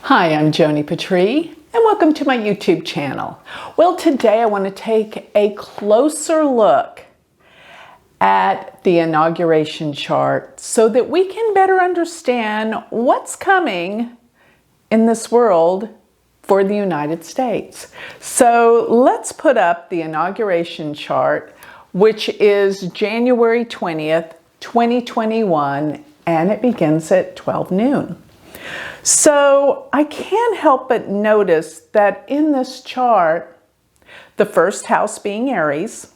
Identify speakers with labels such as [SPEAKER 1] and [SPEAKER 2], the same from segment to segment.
[SPEAKER 1] Hi, I'm Joni Patry, and welcome to my YouTube channel. Well, today I want to take a closer look at the inauguration chart so that we can better understand what's coming in this world for the United States. So let's put up the inauguration chart, which is January 20th, 2021, and it begins at 12 noon. So I can't help but notice that in this chart, the first house being Aries,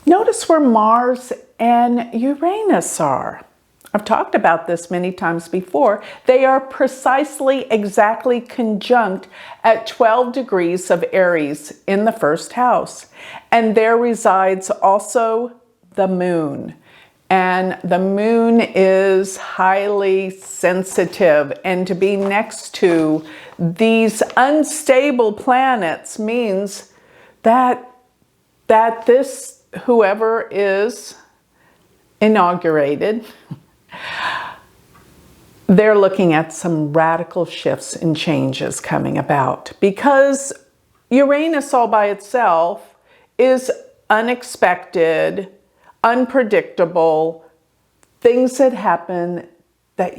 [SPEAKER 1] notice where Mars and Uranus are. I've talked about this many times before. They are precisely exactly conjunct at 12 degrees of Aries in the first house. And there resides also the moon. And the moon is highly sensitive, and to be next to these unstable planets means that this, whoever is inaugurated, they're looking at some radical shifts and changes coming about, because Uranus all by itself is unexpected, unpredictable, things that happen that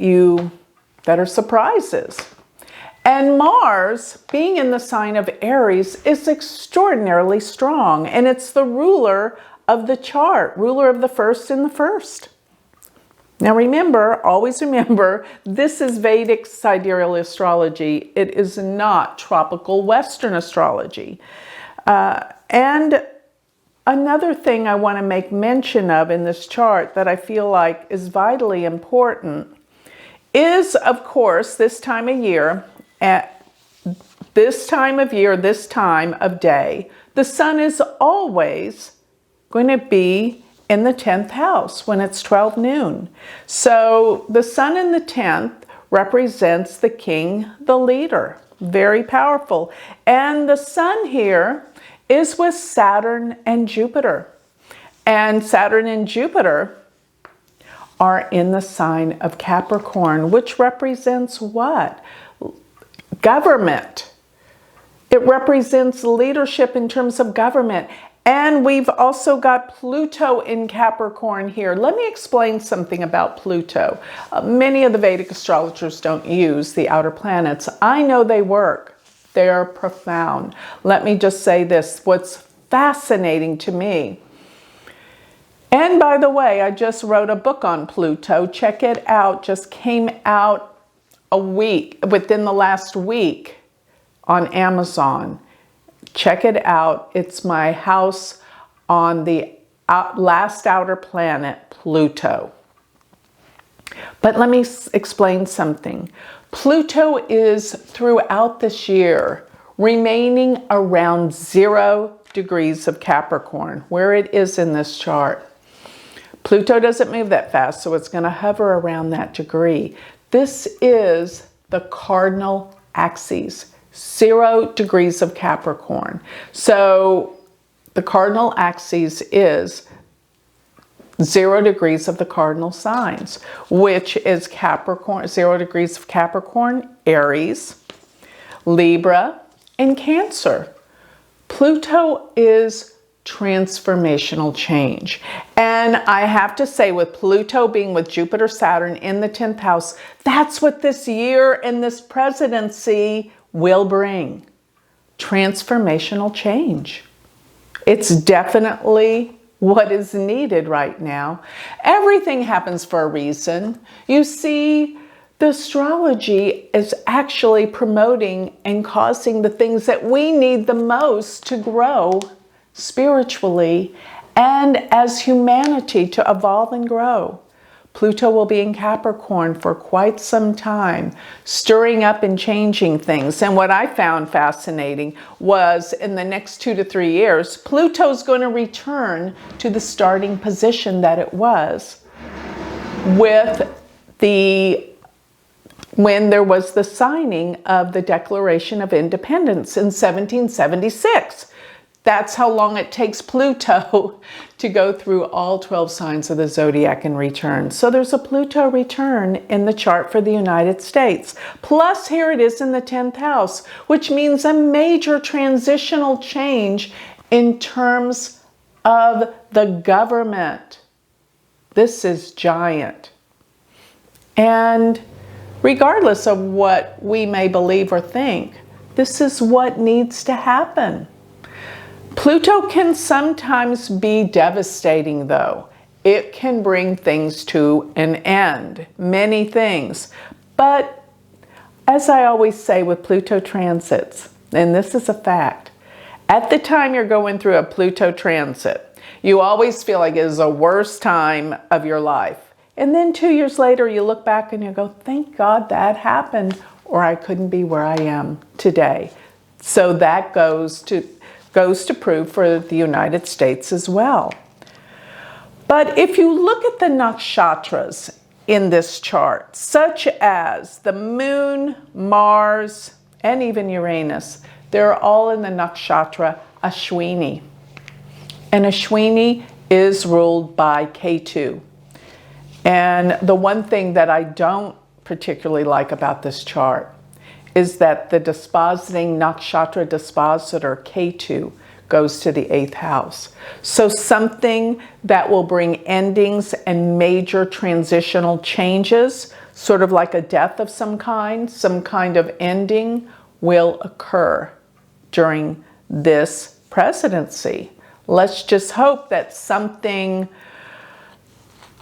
[SPEAKER 1] are surprises. And Mars, being in the sign of Aries, is extraordinarily strong, and it's the ruler of the chart, ruler of the first in the first. Now remember, always remember, this is Vedic sidereal astrology. It is not tropical Western astrology. And another thing I want to make mention of in this chart that I feel like is vitally important is, of course, this time of year, at this time of year, this time of day, the sun is always going to be in the 10th house when it's 12 noon. So the sun in the 10th represents the king, the leader, very powerful. And the sun here is with Saturn and Jupiter. And Saturn and Jupiter are in the sign of Capricorn, which represents what? Government. It represents leadership in terms of government. And we've also got Pluto in Capricorn here. Let me explain something about Pluto. Many of the Vedic astrologers don't use the outer planets. I know they work. They are profound. Let me just say this, what's fascinating to me, and by the way, I just wrote a book on Pluto. Check it out. Just came out within the last week on Amazon. Check it out. It's my house on the last outer planet, Pluto. But let me explain something. Pluto is throughout this year remaining around 0 degrees of Capricorn, where it is in this chart. Pluto doesn't move that fast, so it's going to hover around that degree. This is the cardinal axis, 0 degrees of Capricorn. So the cardinal axis is 0 degrees of the cardinal signs, which is Capricorn, 0 degrees of Capricorn, Aries, Libra, and Cancer. Pluto is transformational change. And I have to say, with Pluto being with Jupiter, Saturn in the 10th house, that's what this year and this presidency will bring. Transformational change. It's definitely what is needed right now. Everything happens for a reason. You see, the astrology is actually promoting and causing the things that we need the most to grow spiritually and as humanity to evolve and grow. Pluto will be in Capricorn for quite some time, stirring up and changing things. And what I found fascinating was in the next 2 to 3 years, Pluto's going to return to the starting position that it was when there was the signing of the Declaration of Independence in 1776. That's how long it takes Pluto to go through all 12 signs of the zodiac and return. So there's a Pluto return in the chart for the United States. Plus here it is in the 10th house, which means a major transitional change in terms of the government. This is giant. And regardless of what we may believe or think, this is what needs to happen. Pluto can sometimes be devastating, though. It can bring things to an end, many things. But as I always say with Pluto transits, and this is a fact, at the time you're going through a Pluto transit, you always feel like it is the worst time of your life. And then 2 years later, you look back and you go, thank God that happened, or I couldn't be where I am today. So that goes to prove for the United States as well. But if you look at the nakshatras in this chart, such as the Moon, Mars, and even Uranus, they're all in the nakshatra Ashwini. And Ashwini is ruled by Ketu. And the one thing that I don't particularly like about this chart is that the dispositing nakshatra dispositor Ketu goes to the 8th house. So something that will bring endings and major transitional changes, sort of like a death of some kind of ending, will occur during this presidency. Let's just hope that something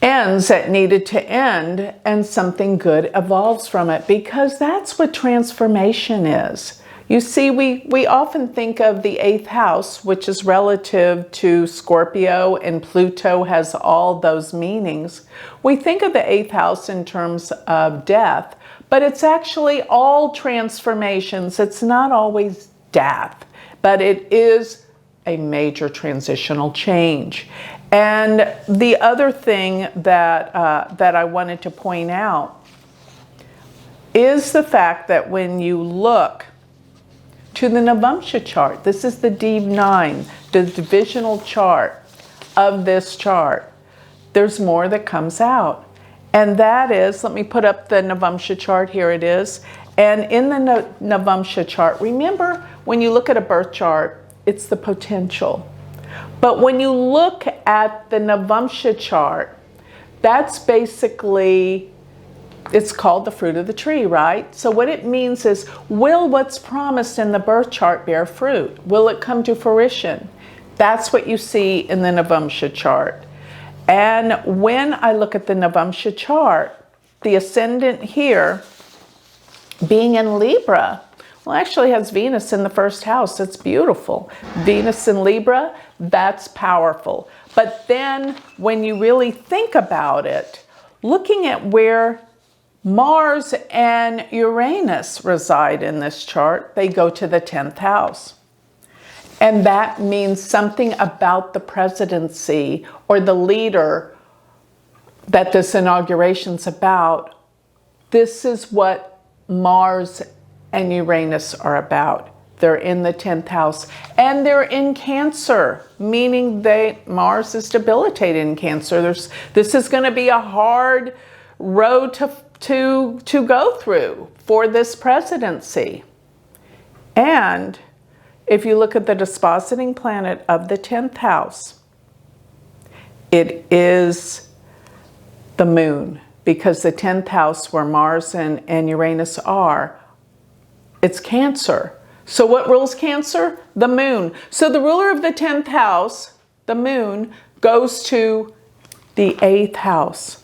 [SPEAKER 1] ends that needed to end and something good evolves from it, because that's what transformation is. You see, we often think of the 8th house, which is relative to Scorpio, and Pluto has all those meanings. We think of the 8th house in terms of death, but it's actually all transformations. It's not always death, but it is a major transitional change. And the other thing that I wanted to point out is the fact that when you look to the Navamsha chart, this is the D9, the divisional chart of this chart, there's more that comes out. And that is, let me put up the Navamsha chart, here it is. And in the Navamsha chart, remember when you look at a birth chart, it's the potential. But when you look at the Navamsha chart, that's basically, it's called the fruit of the tree, right? So what it means is, will what's promised in the birth chart bear fruit? Will it come to fruition? That's what you see in the Navamsha chart. And when I look at the Navamsha chart, the ascendant here being in Libra, well, actually has Venus in the 1st house. That's beautiful. Venus in Libra, that's powerful. But then when you really think about it, looking at where Mars and Uranus reside in this chart, they go to the 10th house. And that means something about the presidency or the leader that this inauguration's about. This is what Mars and Uranus are about. They're in the 10th house and they're in Cancer, meaning Mars is debilitated in Cancer. This is going to be a hard road to go through for this presidency. And if you look at the dispositing planet of the 10th house, it is the moon, because the 10th house where Mars and Uranus are, it's Cancer. So what rules Cancer? The moon. So the ruler of the 10th house, the moon, goes to the 8th house.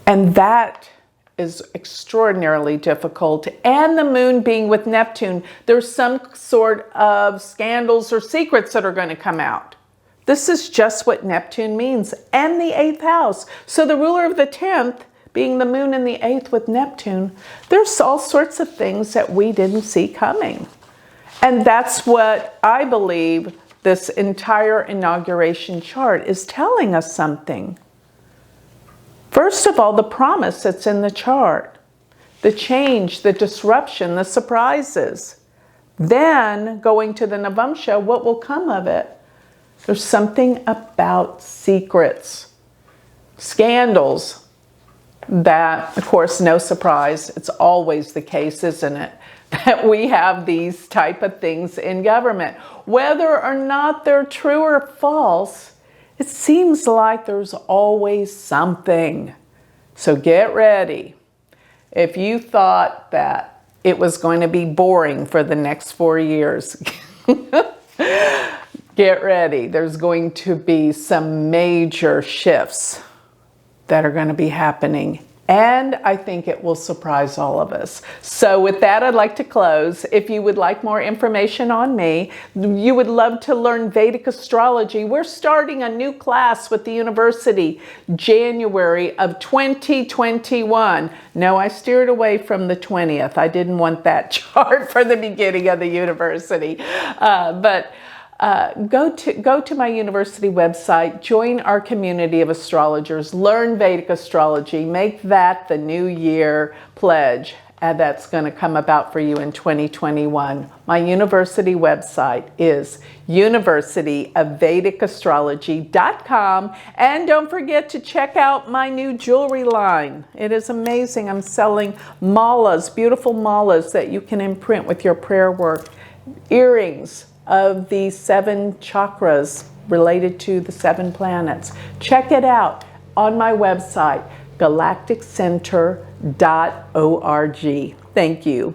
[SPEAKER 1] And that is extraordinarily difficult. And the moon being with Neptune, there's some sort of scandals or secrets that are going to come out. This is just what Neptune means. And the 8th house. So the ruler of the 10th, being the moon in the 8th with Neptune, there's all sorts of things that we didn't see coming. And that's what I believe this entire inauguration chart is telling us something. First of all, the promise that's in the chart, the change, the disruption, the surprises. Then going to the Navamsha, what will come of it? There's something about secrets, scandals, that, of course, no surprise, it's always the case, isn't it? That we have these type of things in government. Whether or not they're true or false, it seems like there's always something. So get ready. If you thought that it was going to be boring for the next 4 years, get ready. There's going to be some major shifts that are going to be happening. And I think it will surprise all of us. So with that, I'd like to close. If you would like more information on me, you would love to learn Vedic astrology, we're starting a new class with the university, January of 2021. No, I steered away from the 20th. I didn't want that chart for the beginning of the university. Go to my university website, join our community of astrologers, learn Vedic astrology, make that the new year pledge, and that's going to come about for you in 2021. My university website is universityofvedicastrology.com, and don't forget to check out my new jewelry line. It is amazing. I'm selling malas, beautiful malas that you can imprint with your prayer work, earrings of the 7 chakras related to the 7 planets. Check it out on my website, galacticcenter.org. Thank you.